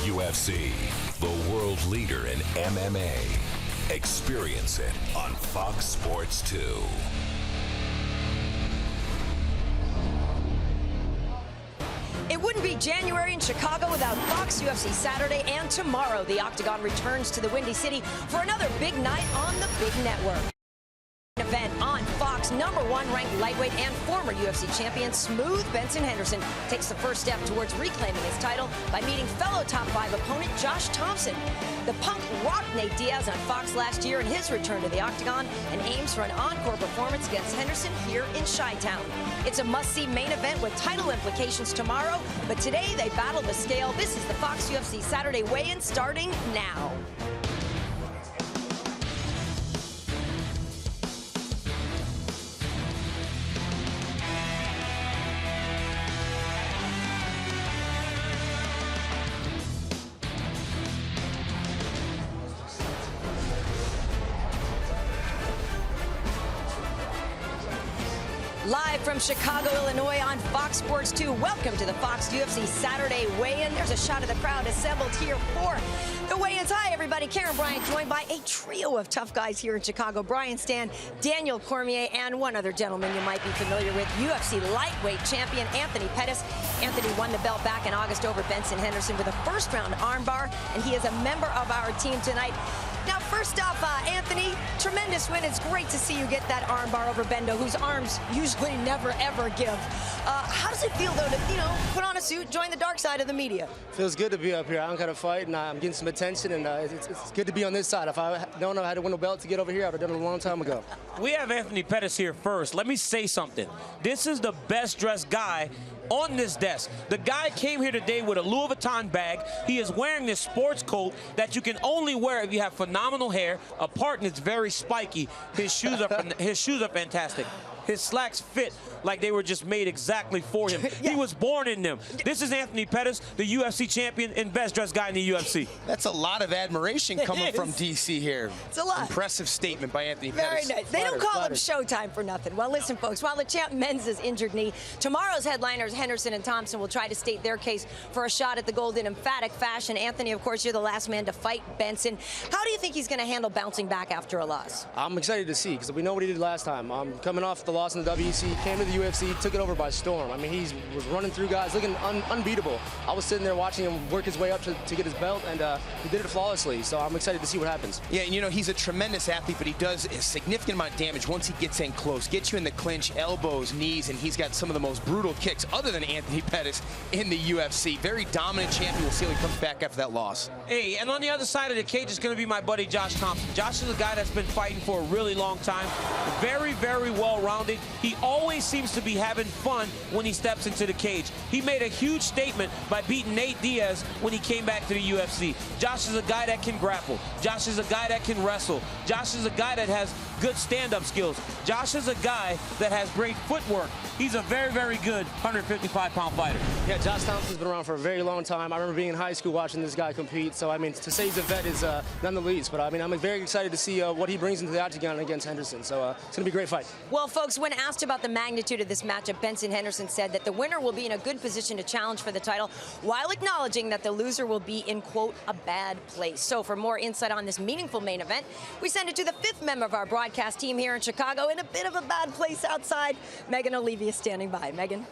UFC, the world leader in MMA. Experience it on Fox Sports 2. It wouldn't be January in Chicago without Fox UFC Saturday, and tomorrow the Octagon returns to the Windy City for another big night on the big network. Event on Fox, #1 ranked lightweight and former UFC champion Smooth Benson Henderson takes the first step towards reclaiming his title by meeting fellow top 5 opponent Josh Thomson. The Punk rocked Nate Diaz on Fox last year in his return to the Octagon and aims for an encore performance against Henderson here in Chi-Town. It's a must-see main event with title implications tomorrow, but today they battle the scale. This is the Fox UFC Saturday weigh-in starting now. Live from Chicago, Illinois on Fox Sports 2. Welcome to the Fox UFC Saturday weigh-in. There's a shot of the crowd assembled here for the weigh-ins. Hi, everybody. Karen Bryant joined by a trio of tough guys here in Chicago. Brian Stan, Daniel Cormier, and one other gentleman you might be familiar with, UFC lightweight champion Anthony Pettis. Anthony won the belt back in August over Benson Henderson with a first-round armbar, and he is a member of our team tonight. Now, first off, Anthony, tremendous win. It's great to see you get that armbar over Bendo, whose arms usually never, ever give. How does it feel, though, to, put on a suit, join the dark side of the media? Feels good to be up here. I don't got to fight, and I'm getting some attention, and it's good to be on this side. If I don't know how to win a belt to get over here, I would have done it a long time ago. We have Anthony Pettis here first. Let me say something. This is the best-dressed guy on this desk. The guy came here today with a Louis Vuitton bag. He is wearing this sports coat that you can only wear if you have phenomenal hair, a part that's very spiky. His shoes are fantastic. His slacks fit like they were just made exactly for him. Yeah. He was born in them. This is Anthony Pettis, the UFC champion and best-dressed guy in the UFC. That's a lot of admiration coming from DC here. It's a lot. Impressive statement by Anthony Pettis. Very nice. They don't call him flattered. Showtime for nothing. Well, listen, folks, while the champ mends his injured knee, tomorrow's headliners, Henderson and Thomson, will try to state their case for a shot at the gold in emphatic fashion. Anthony, of course, you're the last man to fight Benson. How do you think he's going to handle bouncing back after a loss? I'm excited to see, because we know what he did last time. Coming off the loss in the WEC, came to the UFC, took it over by storm. I mean, he was running through guys, looking unbeatable. I was sitting there watching him work his way up to get his belt, and he did it flawlessly. So I'm excited to see what happens. Yeah, he's a tremendous athlete, but he does a significant amount of damage once he gets in close. Gets you in the clinch, elbows, knees, and he's got some of the most brutal kicks, other than Anthony Pettis, in the UFC. Very dominant champion. We'll see how he comes back after that loss. Hey, and on the other side of the cage is going to be my buddy Josh Thomson. Josh is a guy that's been fighting for a really long time. Very, very well-rounded. He always seems to be having fun when he steps into the cage. He made a huge statement by beating Nate Diaz when he came back to the UFC. Josh is a guy that can grapple. Josh is a guy that can wrestle. Josh is a guy that has good stand-up skills. Josh is a guy that has great footwork. He's a very, very good 155-pound fighter. Yeah, Josh Thompson's been around for a very long time. I remember being in high school watching this guy compete. So, I mean, to say he's a vet is none the least. But, I mean, I'm very excited to see what he brings into the Octagon against Henderson. So, it's going to be a great fight. Well, folks, when asked about the magnitude of this matchup, Benson Henderson said that the winner will be in a good position to challenge for the title, while acknowledging that the loser will be in, quote, a bad place. So for more insight on this meaningful main event, we send it to the 5th member of our broadcast team here in Chicago, in a bit of a bad place outside. Megan O'Leary is standing by. Megan?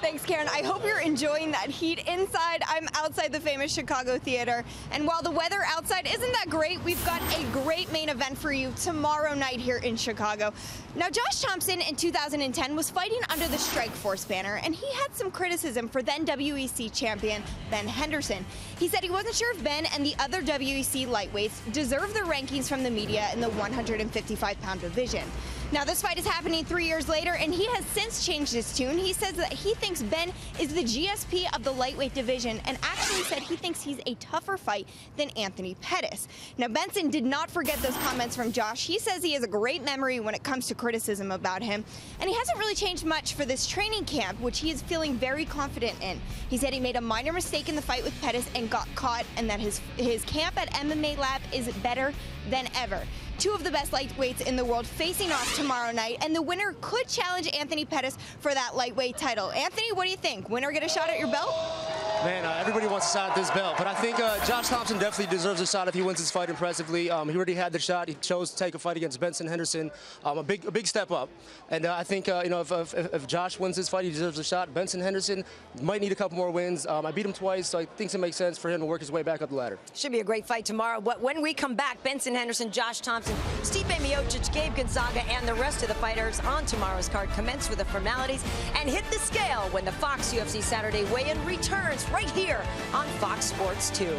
Thanks, Karen. I hope you're enjoying that heat inside. I'm outside the famous Chicago Theater. And while the weather outside isn't that great, we've got a great main event for you tomorrow night here in Chicago. Now, Josh Thomson in 2010 was fighting under the Strikeforce banner, and he had some criticism for then WEC champion Ben Henderson. He said he wasn't sure if Ben and the other WEC lightweights deserve the rankings from the media in the 155-pound division. Now, this fight is happening 3 years later, and he has since changed his tune. He says that he thinks Ben is the GSP of the lightweight division, and actually said he thinks he's a tougher fight than Anthony Pettis. Now, Benson did not forget those comments from Josh. He says he has a great memory when it comes to criticism about him, and he hasn't really changed much for this training camp, which he is feeling very confident in. He said he made a minor mistake in the fight with Pettis and got caught, and that his camp at MMA Lab is better than ever. Two of the best lightweights in the world facing off tomorrow night, and the winner could challenge Anthony Pettis for that lightweight title. Anthony, what do you think? Winner get a shot at your belt? Man, everybody wants a shot at this belt, but I think Josh Thomson definitely deserves a shot if he wins this fight impressively. He already had the shot. He chose to take a fight against Benson Henderson, a big step up. And I think you know, if Josh wins this fight, he deserves a shot. Benson Henderson might need a couple more wins. I beat him twice, so I think it makes sense for him to work his way back up the ladder. Should be a great fight tomorrow. But when we come back, Benson Henderson, Josh Thomson, Stipe Miocic, Gabe Gonzaga, and the rest of the fighters on tomorrow's card commence with the formalities and hit the scale when the Fox UFC Saturday weigh-in returns right here on Fox Sports 2.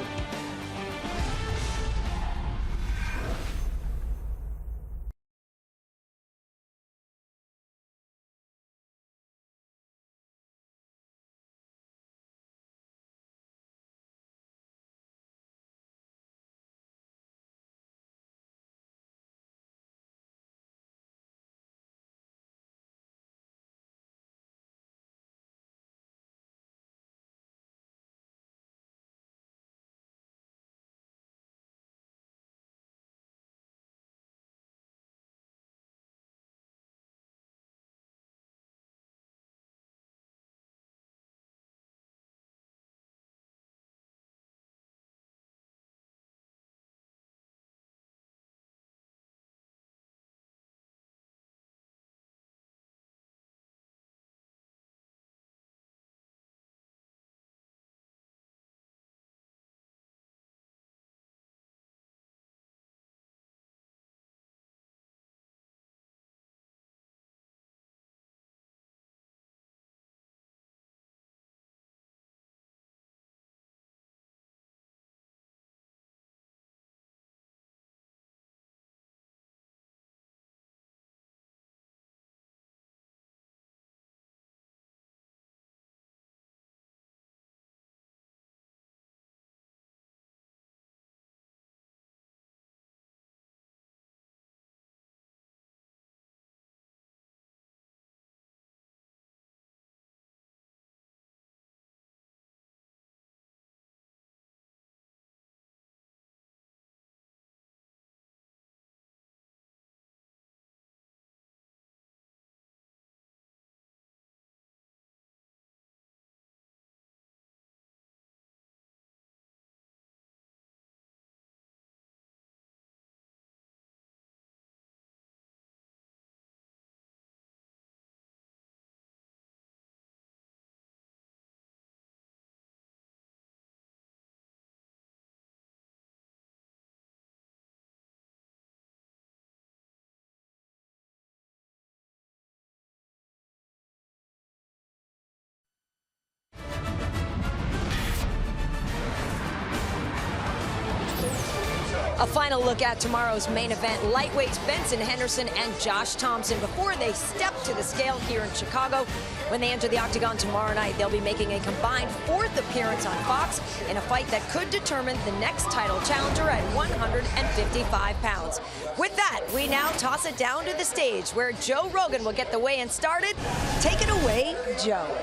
A final look at tomorrow's main event, lightweights Benson Henderson and Josh Thomson before they step to the scale here in Chicago. When they enter the octagon tomorrow night, they'll be making a combined 4th appearance on Fox in a fight that could determine the next title challenger at 155 pounds. With that, we now toss it down to the stage where Joe Rogan will get the weigh-in started. Take it away, Joe.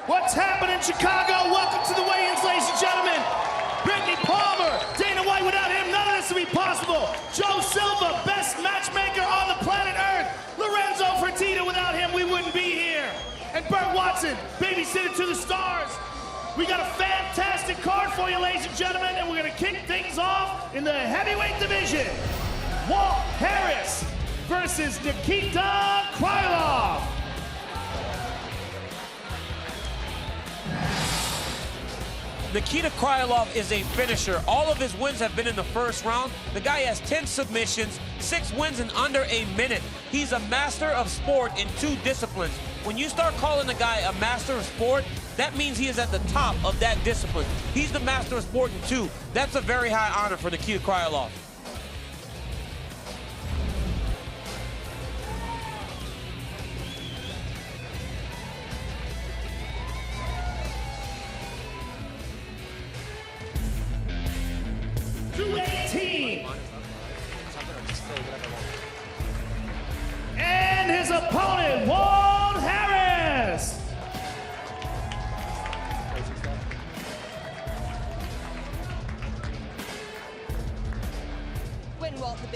What's happening in Chicago? Welcome to the weigh-ins, ladies and gentlemen. Brittany Palmer, Dana White, without him, none of this would be possible. Joe Silva, best matchmaker on the planet Earth. Lorenzo Fertitta, without him, we wouldn't be here. And Burt Watson, babysitter to the stars. We got a fantastic card for you, ladies and gentlemen, and we're gonna kick things off in the heavyweight division. Walt Harris versus Nikita KRYLOV. Nikita KRYLOV is a finisher. All of his wins have been in the first round. The guy has 10 submissions, 6 wins in under a minute. He's a master of sport in 2 disciplines. When you start calling a guy a master of sport, that means he is at the top of that discipline. He's the master of sport in 2. That's a very high honor for Nikita KRYLOV. And his opponent, Walt Harris.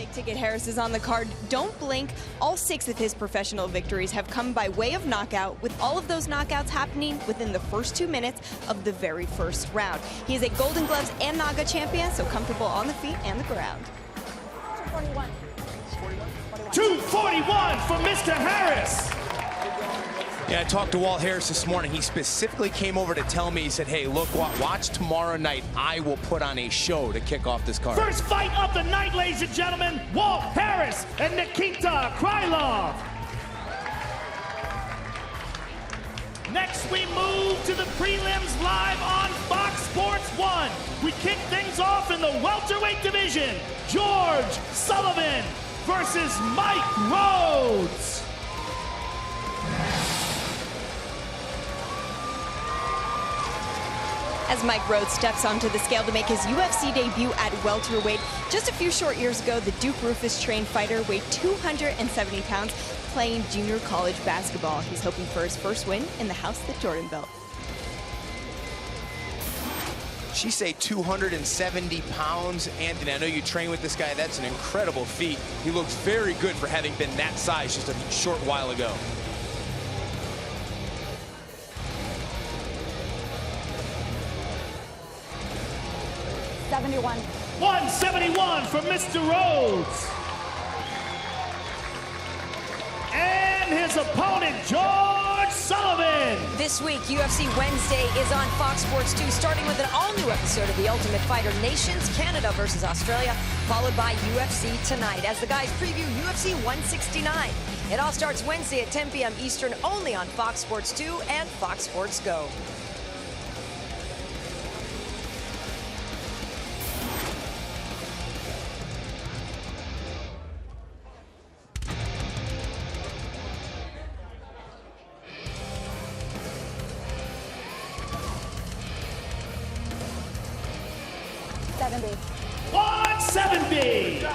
Big Ticket Harris is on the card. Don't blink. All 6 of his professional victories have come by way of knockout, with all of those knockouts happening within the first 2 minutes of the very first round. He is a Golden Gloves and Naga champion, so comfortable on the feet and the ground. 241 for Mr. Harris. Yeah, I talked to Walt Harris this morning. He specifically came over to tell me, he said, hey, look, watch tomorrow night. I will put on a show to kick off this card. First fight of the night, ladies and gentlemen, Walt Harris and Nikita Krylov. Next, we move to the prelims live on Fox Sports 1. We kick things off in the welterweight division. George Sullivan versus Mike Rhodes. As Mike Rhodes steps onto the scale to make his UFC debut at welterweight. Just a few short years ago, the Duke Roufus-trained fighter weighed 270 pounds, playing junior college basketball. He's hoping for his first win in the house that Jordan built. She say 270 pounds. Anthony, I know you train with this guy. That's an incredible feat. He looks very good for having been that size just a short while ago. $171 for Mr. Rhodes. And his opponent, George Sullivan. This week, UFC Wednesday is on Fox Sports 2, starting with an all-new episode of The Ultimate Fighter Nations, Canada versus Australia, followed by UFC Tonight, as the guys preview UFC 169. It all starts Wednesday at 10 p.m. Eastern, only on Fox Sports 2 and Fox Sports Go. $170.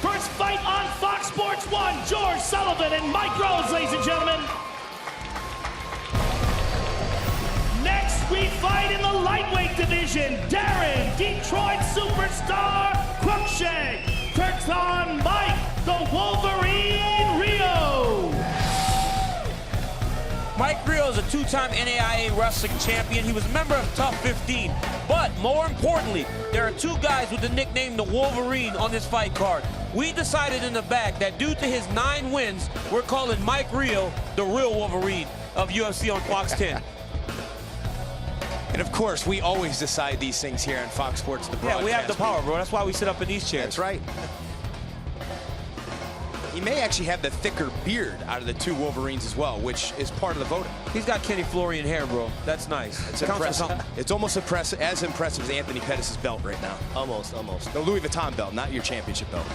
First fight on Fox Sports 1, George Sullivan and Mike Rhodes, ladies and gentlemen. Next, we fight in the lightweight division. Darren, Detroit superstar, Cruikshank, takes on Mike, the Wolverine Rio. Mike Rio is a 2-time NAIA wrestling champion. He was a member of Top 15. But more importantly, there are 2 guys with the nickname the Wolverine on this fight card. We decided in the back that due to his 9 wins, we're calling Mike Rio the real Wolverine of UFC on Fox 10. And of course, we always decide these things here on Fox Sports, the broadcast. Yeah, we have the power, bro. That's why we sit up in these chairs. That's right. He may actually have the thicker beard out of the 2 Wolverines as well, which is part of the voting. He's got Kenny Florian hair, bro. That's nice. It's impressive. It's almost as impressive as Anthony Pettis' belt right now. Almost. The Louis Vuitton belt, not your championship belt.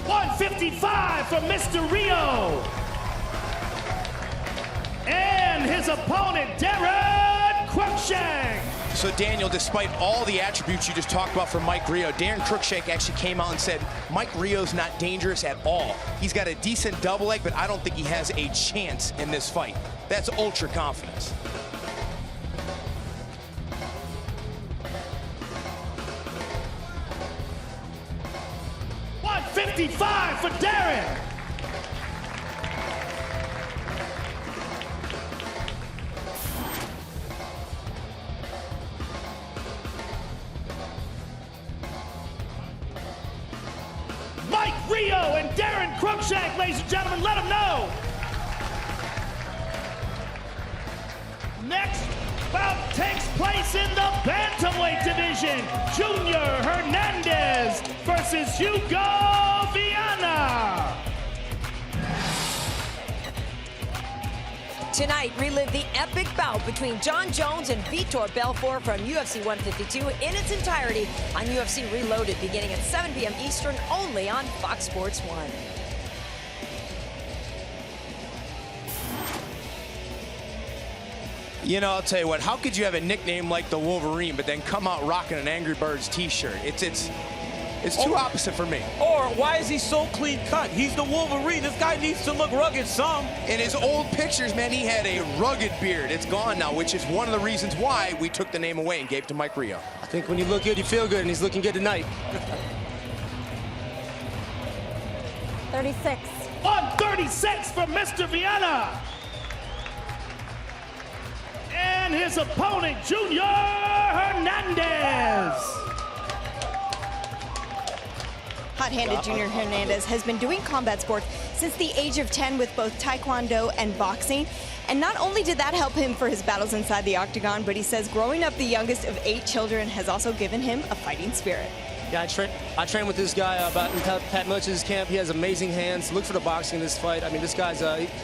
$155 for Mr. Rio. And his opponent, Darren Cruikshank. So Daniel, despite all the attributes you just talked about for Mike Rio, Darren Cruikshank actually came out and said Mike Rio's not dangerous at all. He's got a decent double leg, but I don't think he has a chance in this fight. That's ultra confidence. $155 for Darren. Mike Rio and Darren Cruikshank, ladies and gentlemen, let them know. Next bout takes place in the bantamweight division. Junior Hernandez versus Hugo Viana. Tonight, relive the epic bout between John Jones and Vitor Belfort from UFC 152 in its entirety on UFC Reloaded, beginning at 7 p.m. Eastern, only on Fox Sports 1. You know, I'll tell you what, how could you have a nickname like the Wolverine, but then come out rocking an Angry Birds t-shirt? It's too opposite for me. Or why is he so clean cut? He's the Wolverine. This guy needs to look rugged some. In his old pictures, man, he had a rugged beard. It's gone now, which is one of the reasons why we took the name away and gave it to Mike Rio. I think when you look good, you feel good, and he's looking good tonight. 36. 136 for Mr. Vienna. And his opponent, Junior Hernandez. Hot-handed Junior Hernandez has been doing combat sports since the age of 10 with both Taekwondo and boxing. And not only did that help him for his battles inside the octagon, but he says growing up the youngest of 8 children has also given him a fighting spirit. Yeah, I trained with this guy about in Pat Much's camp. He has amazing hands. Look for the boxing in this fight. I mean, this guy's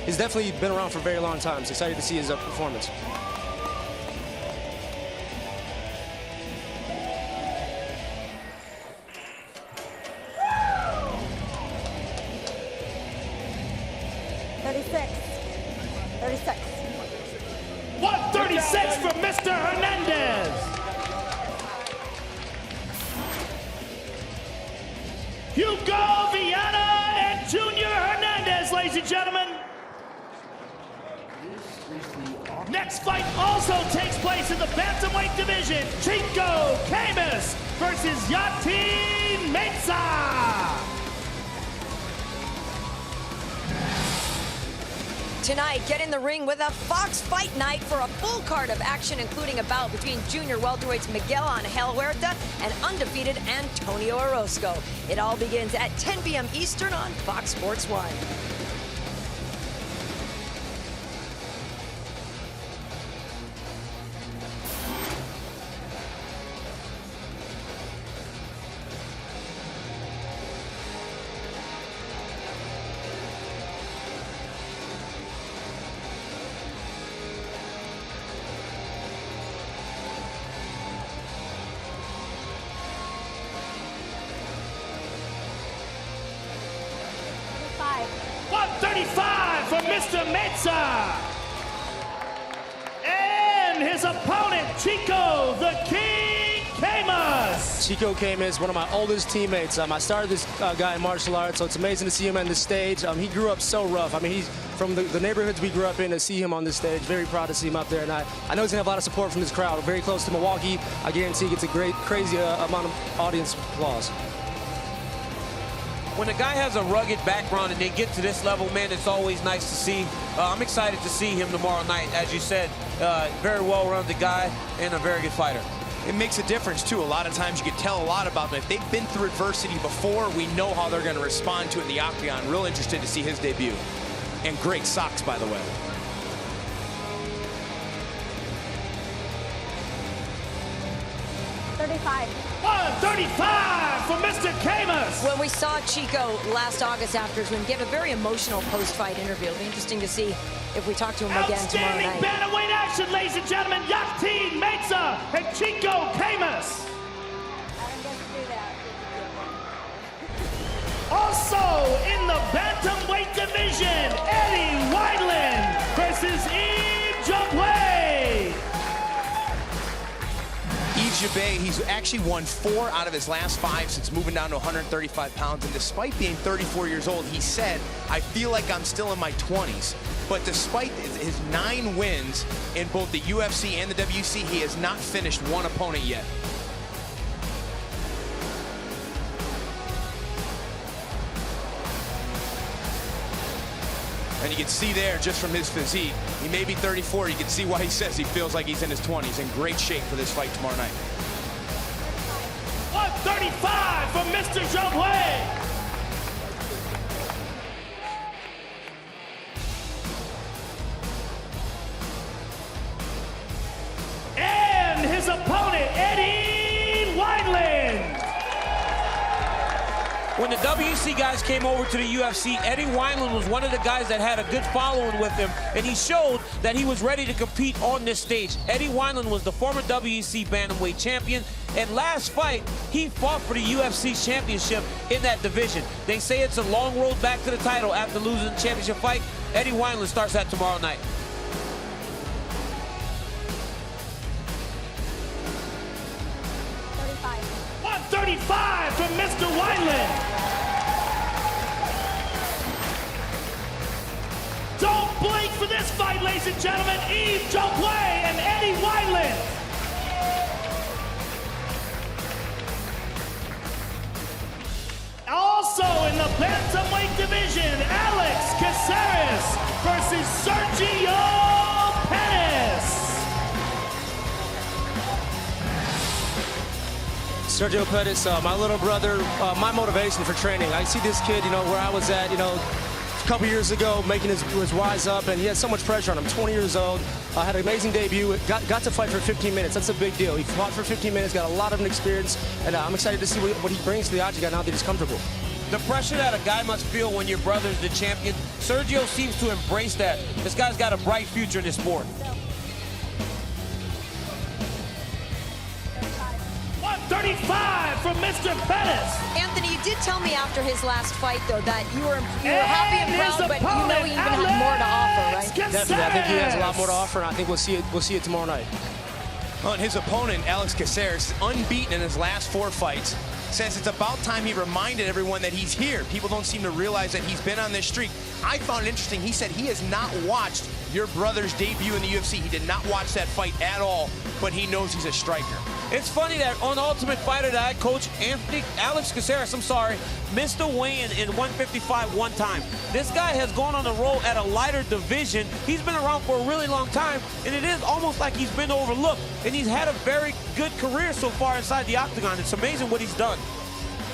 he's definitely been around for a very long time. So excited to see his performance. $36. 136 for Mr. Hernandez. Hugo Viana and Junior Hernandez, ladies and gentlemen. Next fight also takes place in the bantamweight division. Chico Camus versus Yatin Mensah. Tonight, get in the ring with a Fox Fight Night for a full card of action, including a bout between junior welterweights Miguel Angel Huerta and undefeated Antonio Orozco. It all begins at 10 p.m. Eastern on Fox Sports 1. $135 for Mr. Mensah. And his opponent, Chico the King Camus. Chico Camus, one of my oldest teammates. I started this guy in martial arts, so it's amazing to see him on this stage. He grew up so rough. I mean, he's from the neighborhoods we grew up in. To see him on this stage, very proud to see him up there. And I know he's going to have a lot of support from this crowd. Very close to Milwaukee. I guarantee he gets a great, crazy amount of audience applause. When a guy has a rugged background and they get to this level, man, it's always nice to see. I'm excited to see him tomorrow night. As you said, very well-rounded guy and a very good fighter. It makes a difference, too. A lot of times you can tell a lot about them. If they've been through adversity before, we know how they're going to respond to it in the octagon. Real interested to see his debut. And great socks, by the way. $135 for Mr. Camus. When we saw Chico last August after his win, gave a very emotional post-fight interview. It'll be interesting to see if we talk to him again tomorrow Outstanding night. bantamweight action, ladies and gentlemen. Yatin Mensah and Chico Camus. Also in the bantamweight division, Eddie Wineland versus Ijabwe. Ijabwe, he's actually won 4 out of his last 5 since moving down to 135 pounds. And despite being 34 years old, he said, I feel like I'm still in my 20s. But despite his 9 wins in both the UFC and the WEC, he has not finished one opponent yet. And you can see there, just from his physique, he may be 34. You can see why he says he feels like he's in his 20s. In great shape for this fight tomorrow night. 135 for Mr. Ijabwe. And his opponent, Eddie Wineland. When the WEC guys came over to the UFC, Eddie Wineland was one of the guys that had a good following with him, and he showed that he was ready to compete on this stage. Eddie Wineland was the former WEC bantamweight champion, and last fight, he fought for the UFC championship in that division. They say it's a long road back to the title after losing the championship fight. Eddie Wineland starts that tomorrow night. 135 from Mr. Wineland. Don't blink for this fight, ladies and gentlemen. Yves Joquet and Eddie Wineland. Also in the bantamweight division, Alex Caceres versus Sergio Pettis. Sergio Pettis, my little brother, my motivation for training. I see this kid, where I was at, a couple years ago, making his rise up, and he had so much pressure on him. 20 years old, had an amazing debut, got to fight for 15 minutes. That's a big deal. He fought for 15 minutes, got a lot of experience, and I'm excited to see what he brings to the octagon now that he's comfortable. The pressure that a guy must feel when your brother's the champion, Sergio seems to embrace that. This guy's got a bright future in this sport. 135 from Mr. Pettis. Anthony, you did tell me after his last fight, though, that you were happy and proud, but you know he even had more to offer, right? Definitely, I think he has a lot more to offer, and I think we'll see it tomorrow night. On his opponent, Alex Caceres, unbeaten in his last 4 fights, says it's about time he reminded everyone that he's here. People don't seem to realize that he's been on this streak. I found it interesting. He said he has not watched your brother's debut in the UFC. He did not watch that fight at all, but he knows he's a striker. It's funny that on Ultimate Fighter that I coach, Alex Caceres, missed the weigh-in in 155 one time. This guy has gone on the road at a lighter division. He's been around for a really long time, and it is almost like he's been overlooked. And he's had a very good career so far inside the octagon. It's amazing what he's done.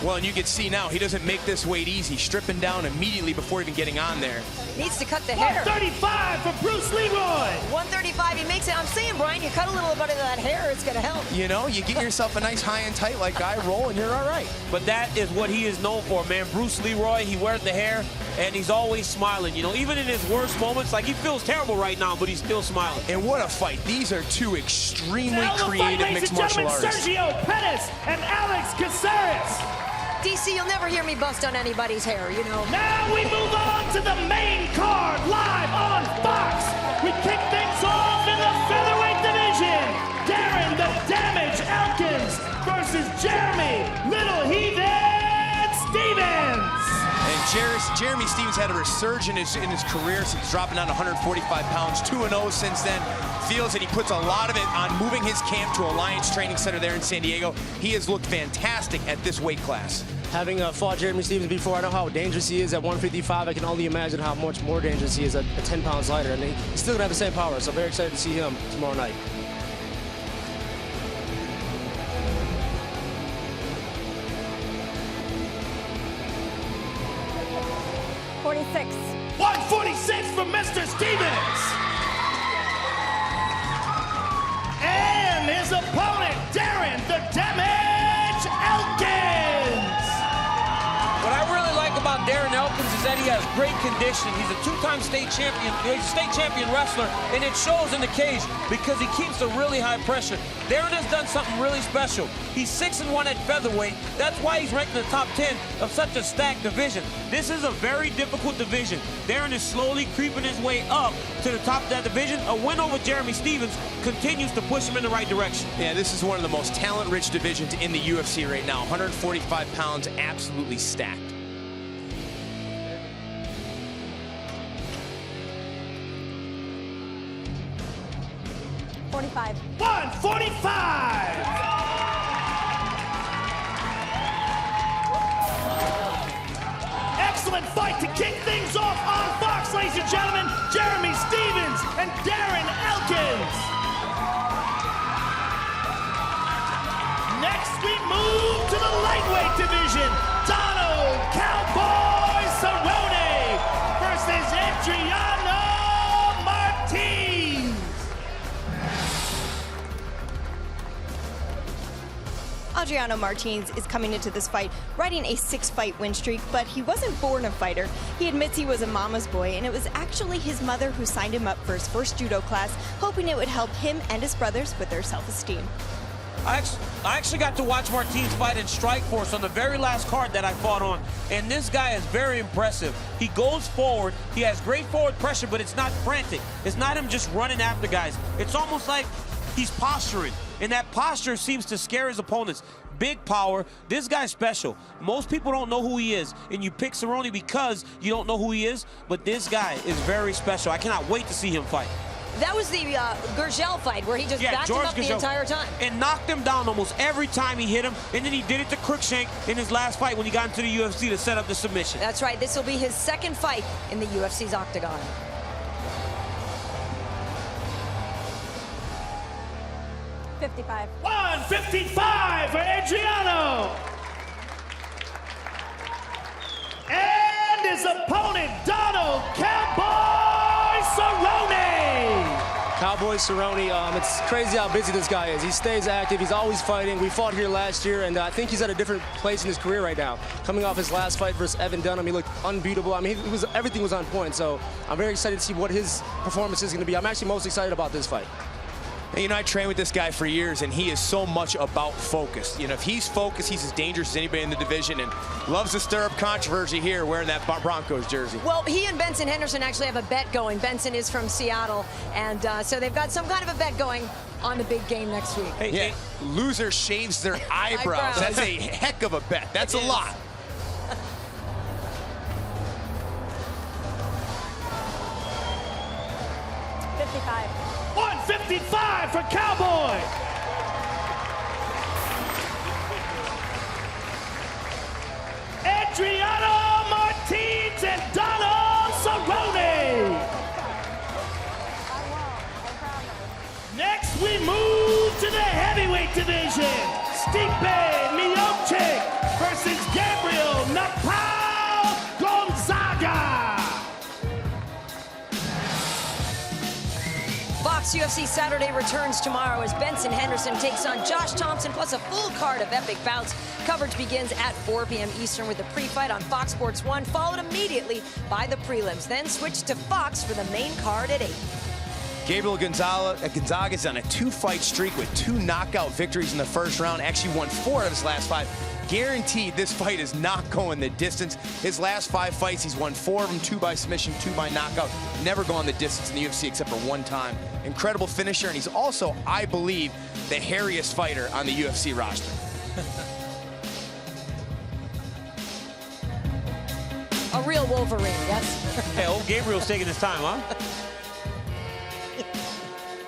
Well, and you can see now, he doesn't make this weight easy, stripping down immediately before even getting on there. Needs to cut the hair. 135 for Bruce Leroy. 135, he makes it. I'm saying, Brian, you cut a little bit of that hair, it's going to help. You get yourself a nice high and tight like guy roll, and you're all right. But that is what he is known for, man. Bruce Leroy, he wears the hair, and he's always smiling. Even in his worst moments, like he feels terrible right now, but he's still smiling. And what a fight. These are two extremely creative mixed martial artists. Sergio Pettis and Alex Caceres. DC, you'll never hear me bust on anybody's hair, Now we move on to the main card, live on Fox. We kick things off in the featherweight division. Darren the Damage Elkins versus Jeremy Little Heathen Stevens. And Jeremy Stevens had a resurgence in his career since dropping down 145 pounds, 2-0 since then. Feels that he puts a lot of it on moving his camp to Alliance Training Center there in San Diego. He has looked fantastic at this weight class. Having fought Jeremy Stevens before, I know how dangerous he is at 155. I can only imagine how much more dangerous he is at 10 pounds lighter. And he's still gonna have the same power, so I'm very excited to see him tomorrow night. $46. 146 from Mr. Stevens. And his opponent, Darren the Damage Elkins. What I really like about Darren Elkins is that he has great conditioning. He's a 2-time state champion. He's a state champion wrestler, and it shows in the cage because he keeps a really high pressure. Darren has done something really special. He's 6-1 at featherweight. That's why he's ranked in the top 10 of such a stacked division. This is a very difficult division. Darren is slowly creeping his way up to the top of that division. A win over Jeremy Stevens continues to push him in the right direction. Yeah, this is one of the most talent-rich divisions in the UFC right now. 145 pounds, absolutely stacked. $45. 145. Excellent fight to kick things off on Fox, ladies and gentlemen. Jeremy Stevens and Darren Elkins. Next, we move to the lightweight division. Donald Cowboy Cerrone versus Adriano Martins. Adriano Martins is coming into this fight riding a 6-fight win streak, but he wasn't born a fighter. He admits he was a mama's boy, and it was actually his mother who signed him up for his first judo class, hoping it would help him and his brothers with their self-esteem. I actually got to watch Martins fight in Strikeforce on the very last card that I fought on, and this guy is very impressive. He goes forward, he has great forward pressure, but it's not frantic. It's not him just running after guys. It's almost like he's posturing, and that posture seems to scare his opponents. big power. This guy's special. Most people don't know who he is, and you pick Cerrone because you don't know who he is, but this guy is very special. I cannot wait to see him fight. That was the Gurgel fight where he just backed him up the entire time. And knocked him down almost every time he hit him. And then he did it to Cruikshank in his last fight when he got into the UFC to set up the submission. That's right. This will be his second fight in the UFC's octagon. $55. 155 for Adriano. And his opponent, Donald Cowboy Cerrone. Cowboy Cerrone, it's crazy how busy this guy is. He stays active. He's always fighting. We fought here last year, and I think he's at a different place in his career right now. Coming off his last fight versus Evan Dunham, he looked unbeatable. I mean, everything was on point, so I'm very excited to see what his performance is going to be. I'm actually most excited about this fight. You know, I trained with this guy for years, and he is so much about focus. You know, if he's focused, he's as dangerous as anybody in the division, and loves to stir up controversy here wearing that Broncos jersey. Well, he and Benson Henderson actually have a bet going. Benson is from Seattle, and so they've got some kind of a bet going on the big game next week. Yeah, loser shaves their eyebrows. That's a heck of a bet. That's a lot. $55. 155 for Cowboy. Adriano Martins and Donald Cerrone. Next, we move to the heavyweight division. Stipe Miocic versus Gabriel Napao Gonzaga. FOX UFC Saturday returns tomorrow as Benson Henderson takes on Josh Thomson, plus a full card of epic bouts. Coverage begins at 4 p.m. Eastern with the pre-fight on Fox Sports 1, followed immediately by the prelims. Then switch to Fox for the main card at 8. Gabriel Gonzaga is on a 2-fight streak with 2 knockout victories in the first round. Actually won 4 of his last 5. Guaranteed this fight is not going the distance. His last 5 fights, he's won 4 of them, 2 by submission, 2 by knockout. Never gone the distance in the UFC except for 1 time. Incredible finisher, and he's also, I believe, the hairiest fighter on the UFC roster. A real Wolverine, yes? Hey, old Gabriel's taking his time, huh?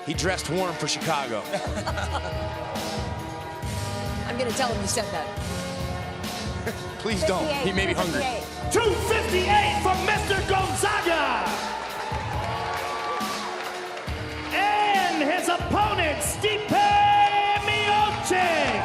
He dressed warm for Chicago. I'm going to tell him you said that. Please don't. He may be hungry. 258 for Mr. Gonzaga. And his opponent, Stipe Miocic.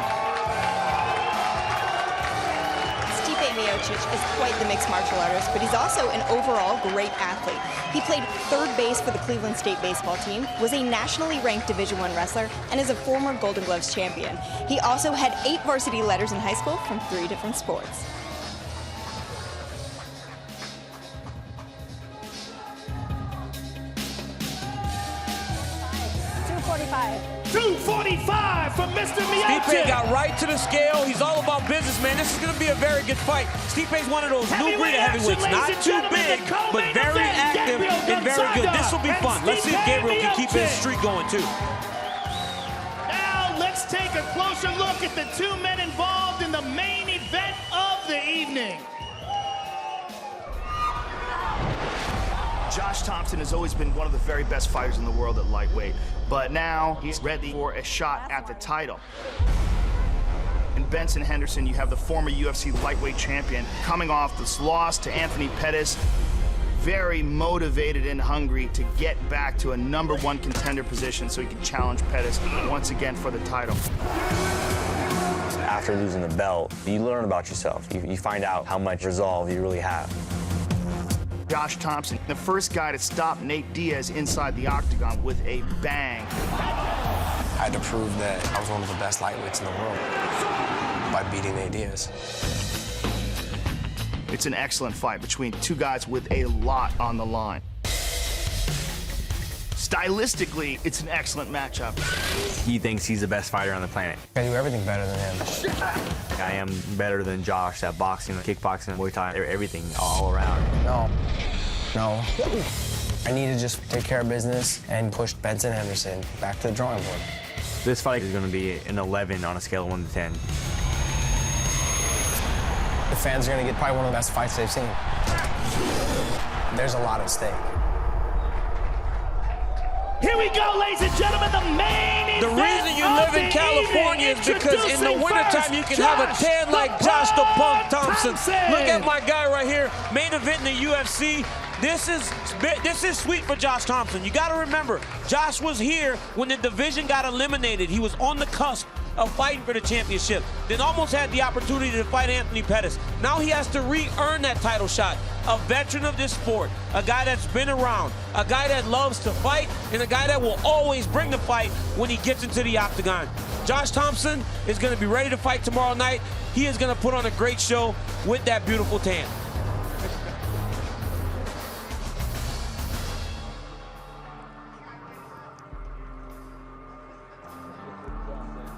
Stipe Miocic is quite the mixed martial artist, but he's also an overall great athlete. He played third base for the Cleveland State baseball team, was a nationally ranked Division I wrestler, and is a former Golden Gloves champion. He also had 8 varsity letters in high school from 3 different sports. $245 from Mr. Miocic. Stipe got right to the scale. He's all about business, man. This is going to be a very good fight. Stipe's one of those new breed of heavyweights. Not too big, but very active and very good. This will be fun. Let's see if Gabriel can keep his streak going, too. Now let's take a closer look at the 2 men involved in the main event of the evening. Josh Thomson has always been one of the very best fighters in the world at lightweight, but now he's ready for a shot at the title. In Benson Henderson, you have the former UFC lightweight champion coming off this loss to Anthony Pettis, very motivated and hungry to get back to a #1 contender position so he can challenge Pettis once again for the title. After losing the belt, you learn about yourself. You find out how much resolve you really have. Josh Thomson, the first guy to stop Nate Diaz inside the octagon with a bang. I had to prove that I was one of the best lightweights in the world by beating Nate Diaz. It's an excellent fight between 2 guys with a lot on the line. Stylistically, it's an excellent matchup. He thinks he's the best fighter on the planet. I do everything better than him. I am better than Josh at boxing, kickboxing, Muay Thai, everything, all around. No. I need to just take care of business and push Benson Henderson back to the drawing board. This fight is going to be an 11 on a scale of 1 to 10. fans are going to get probably one of the best fights they've seen. There's a lot at stake. Here we go, ladies and gentlemen, the main event. The reason you live in California is because in the wintertime you can have a tan like Josh the Punk Thomson. Look at my guy right here, main event in the UFC. This is sweet for Josh Thomson. You got to remember, Josh was here when the division got eliminated. He was on the cusp of fighting for the championship, then almost had the opportunity to fight Anthony Pettis. Now he has to re-earn that title shot. A veteran of this sport, a guy that's been around, a guy that loves to fight, and a guy that will always bring the fight when he gets into the octagon. Josh Thomson is going to be ready to fight tomorrow night. He is going to put on a great show with that beautiful tan.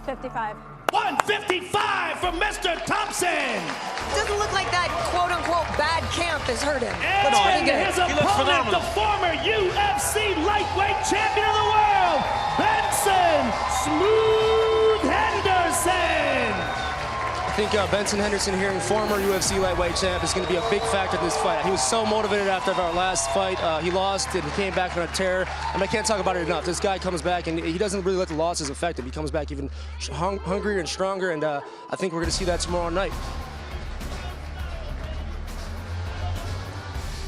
$55. 155 from Mr. Thomson. Doesn't look like that quote-unquote bad camp has hurt him. And Looks pretty good. his opponent, the former UFC lightweight champion of the world, Benson Smooth Henderson. I think Benson Henderson here, former UFC lightweight champ, is going to be a big factor in this fight. He was so motivated after our last fight. He lost and he came back on a tear. I mean, I can't talk about it enough. This guy comes back and he doesn't really let the losses affect him. He comes back even hungrier and stronger, and I think we're going to see that tomorrow night.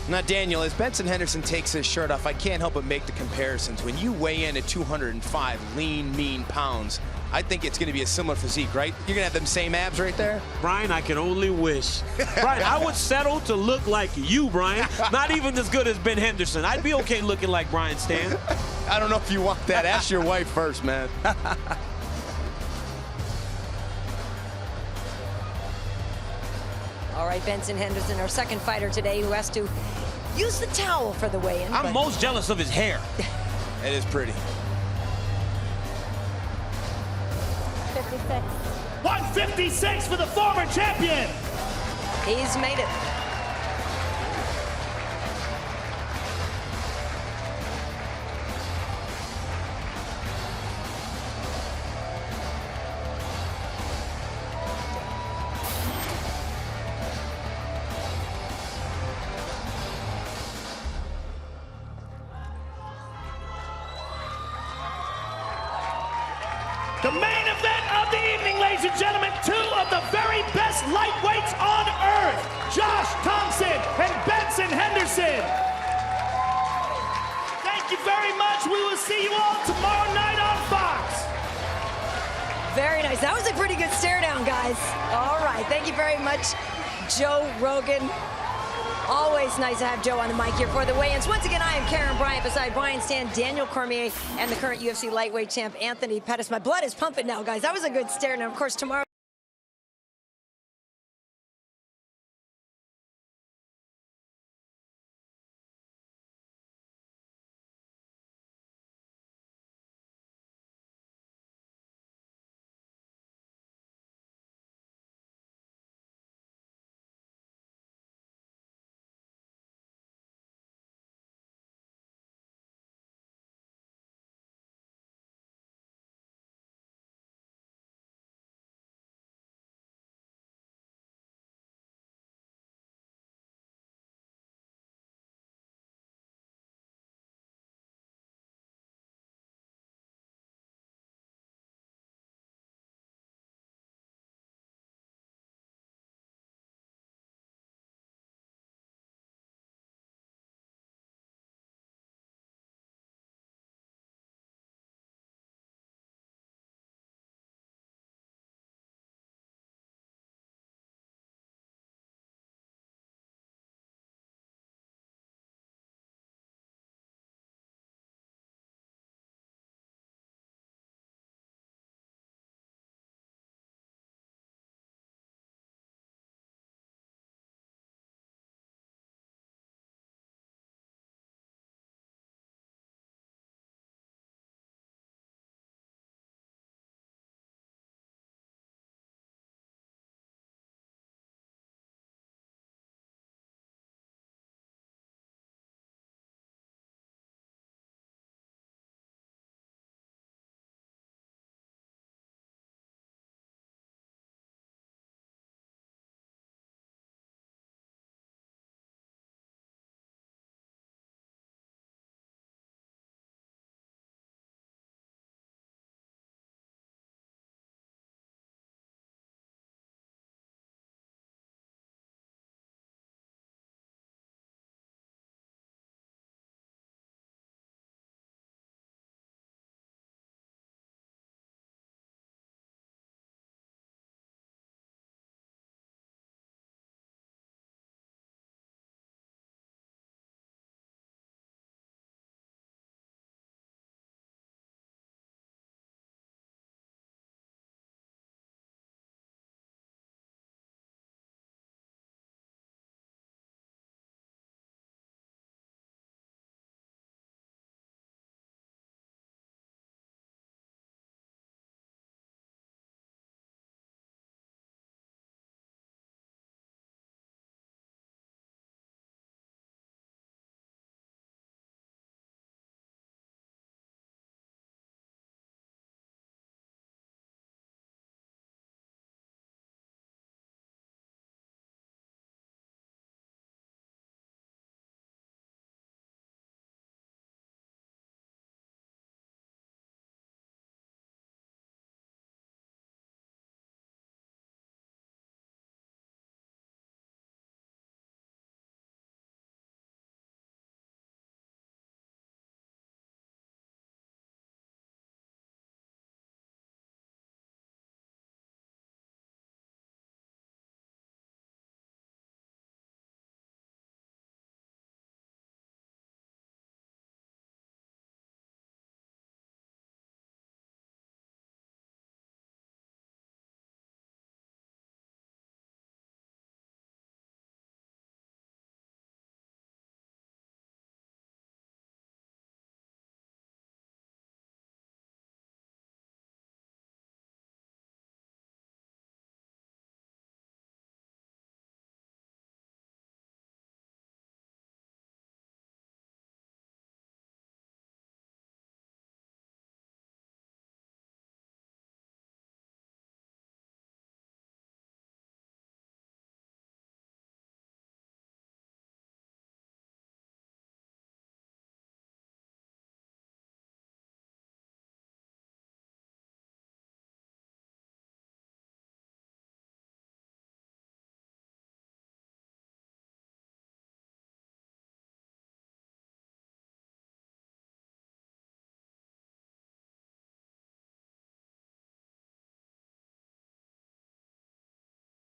Now, Daniel, as Benson Henderson takes his shirt off, I can't help but make the comparisons. When you weigh in at 205 lean, mean pounds, I think it's going to be a similar physique, right? You're going to have them same abs right there? Brian, I can only wish. Brian, I would settle to look like you, Brian. Not even as good as Ben Henderson. I'd be okay looking like Brian Stan. I don't know if you want that. Ask your wife first, man. All right, Benson Henderson, our second fighter today, who has to use the towel for the weigh-in. I'm most jealous of his hair. It is pretty. 56. 156 for the former champion. He's made it. The main event of the evening, ladies and gentlemen, two of the very best lightweights on earth, Josh Thomson and Benson Henderson. Thank you very much. We will see you all tomorrow night on Fox. Very nice. That was a pretty good stare down, guys. All right. Thank you very much, Joe Rogan. Always nice to have Joe on the mic here for the weigh-ins. Once again, I am Karen Bryant, beside Brian Stan, Daniel Cormier, and the current UFC lightweight champ, Anthony Pettis. My blood is pumping now, guys. That was a good stare. Now, of course, tomorrow.